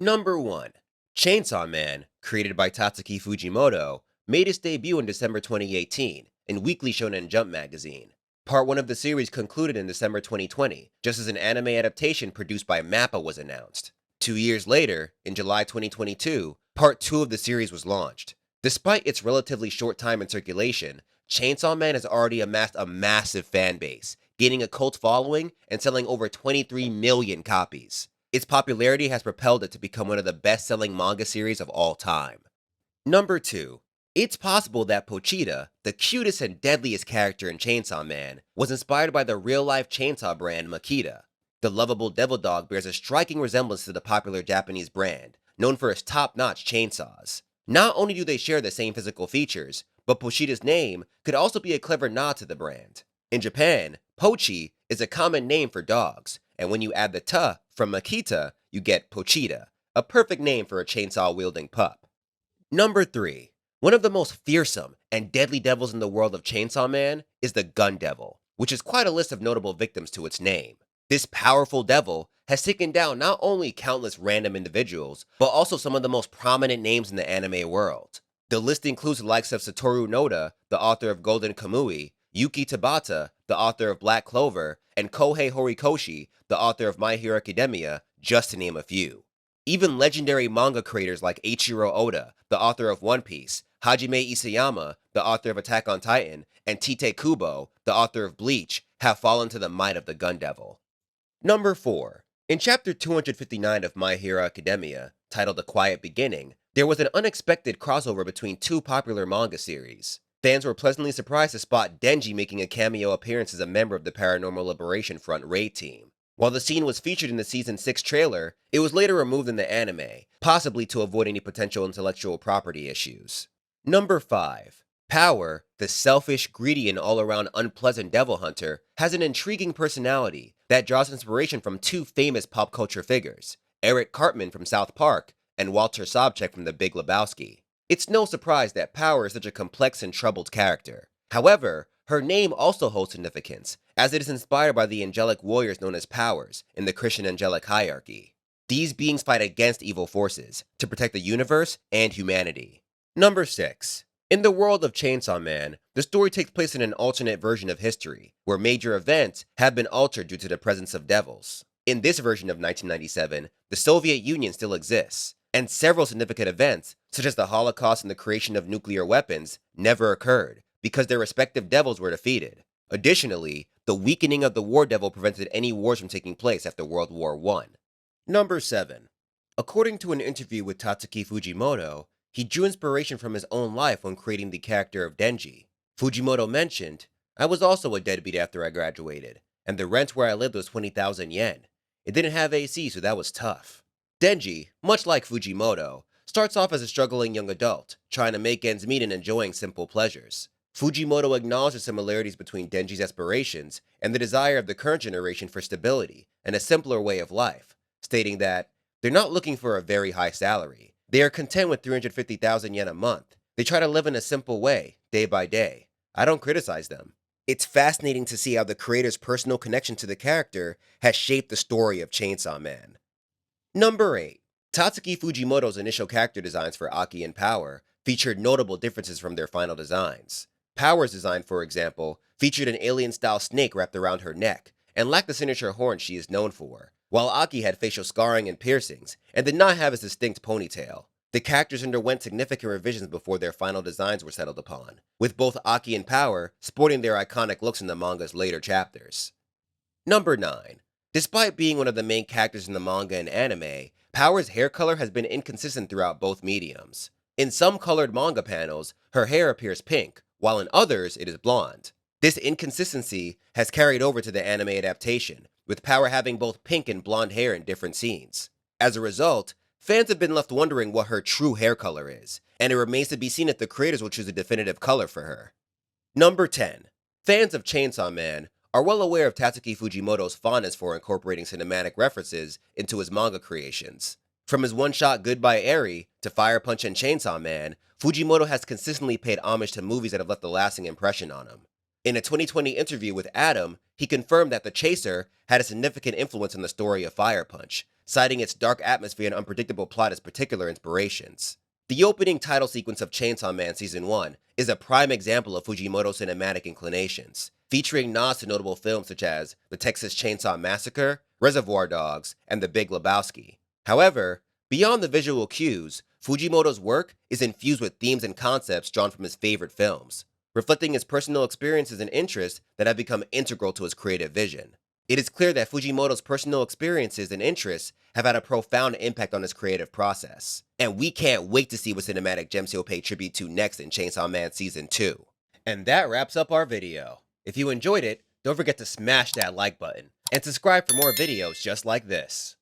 Number 1. Chainsaw Man, created by Tatsuki Fujimoto, made its debut in December 2018 in Weekly Shonen Jump magazine. Part 1 of the series concluded in December 2020, just as an anime adaptation produced by MAPPA was announced. 2 years later, in July 2022, Part 2 of the series was launched. Despite its relatively short time in circulation, Chainsaw Man has already amassed a massive fan base, gaining a cult following and selling over 23 million copies. Its popularity has propelled it to become one of the best-selling manga series of all time. Number 2. It's possible that Pochita, the cutest and deadliest character in Chainsaw Man, was inspired by the real-life chainsaw brand Makita. The lovable devil dog bears a striking resemblance to the popular Japanese brand, known for its top-notch chainsaws. Not only do they share the same physical features, but Pochita's name could also be a clever nod to the brand. In Japan, Pochi is a common name for dogs, and when you add the ta from Makita, you get Pochita, a perfect name for a chainsaw-wielding pup. Number 3. One of the most fearsome and deadly devils in the world of Chainsaw Man is the Gun Devil, which is quite a list of notable victims to its name. This powerful devil has taken down not only countless random individuals, but also some of the most prominent names in the anime world. The list includes the likes of Satoru Noda, the author of Golden Kamui, Yuki Tabata, the author of Black Clover, and Kohei Horikoshi, the author of My Hero Academia, just to name a few. Even legendary manga creators like Eiichiro Oda, the author of One Piece, Hajime Isayama, the author of Attack on Titan, and Tite Kubo, the author of Bleach, have fallen to the might of the Gun Devil. Number 4. In chapter 259 of My Hero Academia, titled A Quiet Beginning, there was an unexpected crossover between two popular manga series. Fans were pleasantly surprised to spot Denji making a cameo appearance as a member of the Paranormal Liberation Front raid team. While the scene was featured in the Season 6 trailer, it was later removed in the anime, possibly to avoid any potential intellectual property issues. Number 5. Power, the selfish, greedy, and all-around unpleasant devil hunter, has an intriguing personality that draws inspiration from two famous pop culture figures, Eric Cartman from South Park and Walter Sobchak from The Big Lebowski. It's no surprise that Power is such a complex and troubled character. However, her name also holds significance, as it is inspired by the angelic warriors known as Powers in the Christian angelic hierarchy. These beings fight against evil forces to protect the universe and humanity. Number 6. In the world of Chainsaw Man, the story takes place in an alternate version of history, where major events have been altered due to the presence of devils. In this version of 1997, the Soviet Union still exists, and several significant events, such as the Holocaust and the creation of nuclear weapons, never occurred, because their respective devils were defeated. Additionally, the weakening of the War Devil prevented any wars from taking place after World War I. Number 7. According to an interview with Tatsuki Fujimoto, he drew inspiration from his own life when creating the character of Denji. Fujimoto mentioned, "I was also a deadbeat after I graduated, and the rent where I lived was 20,000 yen. It didn't have AC, so that was tough." Denji, much like Fujimoto, starts off as a struggling young adult, trying to make ends meet and enjoying simple pleasures. Fujimoto acknowledged the similarities between Denji's aspirations and the desire of the current generation for stability and a simpler way of life, stating that they're not looking for a very high salary. They are content with 350,000 yen a month. They try to live in a simple way, day by day. I don't criticize them. It's fascinating to see how the creator's personal connection to the character has shaped the story of Chainsaw Man. Number 8. Tatsuki Fujimoto's initial character designs for Aki and Power featured notable differences from their final designs. Power's design, for example, featured an alien-style snake wrapped around her neck, and lacked the signature horn she is known for, while Aki had facial scarring and piercings, and did not have a distinct ponytail. The characters underwent significant revisions before their final designs were settled upon, with both Aki and Power sporting their iconic looks in the manga's later chapters. Number 9. Despite being one of the main characters in the manga and anime, Power's hair color has been inconsistent throughout both mediums. In some colored manga panels, her hair appears pink, while in others it is blonde. This inconsistency has carried over to the anime adaptation, with Power having both pink and blonde hair in different scenes. As a result, fans have been left wondering what her true hair color is, and it remains to be seen if the creators will choose a definitive color for her. Number 10. Fans of Chainsaw Man are well aware of Tatsuki Fujimoto's fondness for incorporating cinematic references into his manga creations. From his one-shot Goodbye Eri to Fire Punch and Chainsaw Man, Fujimoto has consistently paid homage to movies that have left a lasting impression on him. In a 2020 interview with Adam, he confirmed that The Chaser had a significant influence on the story of Fire Punch, citing its dark atmosphere and unpredictable plot as particular inspirations. The opening title sequence of Chainsaw Man Season 1 is a prime example of Fujimoto's cinematic inclinations, featuring nods to notable films such as The Texas Chainsaw Massacre, Reservoir Dogs, and The Big Lebowski. However, beyond the visual cues, Fujimoto's work is infused with themes and concepts drawn from his favorite films, reflecting his personal experiences and interests that have become integral to his creative vision. It is clear that Fujimoto's personal experiences and interests have had a profound impact on his creative process, and we can't wait to see what cinematic gems he'll pay tribute to next in Chainsaw Man Season 2. And that wraps up our video. If you enjoyed it, don't forget to smash that like button, and subscribe for more videos just like this.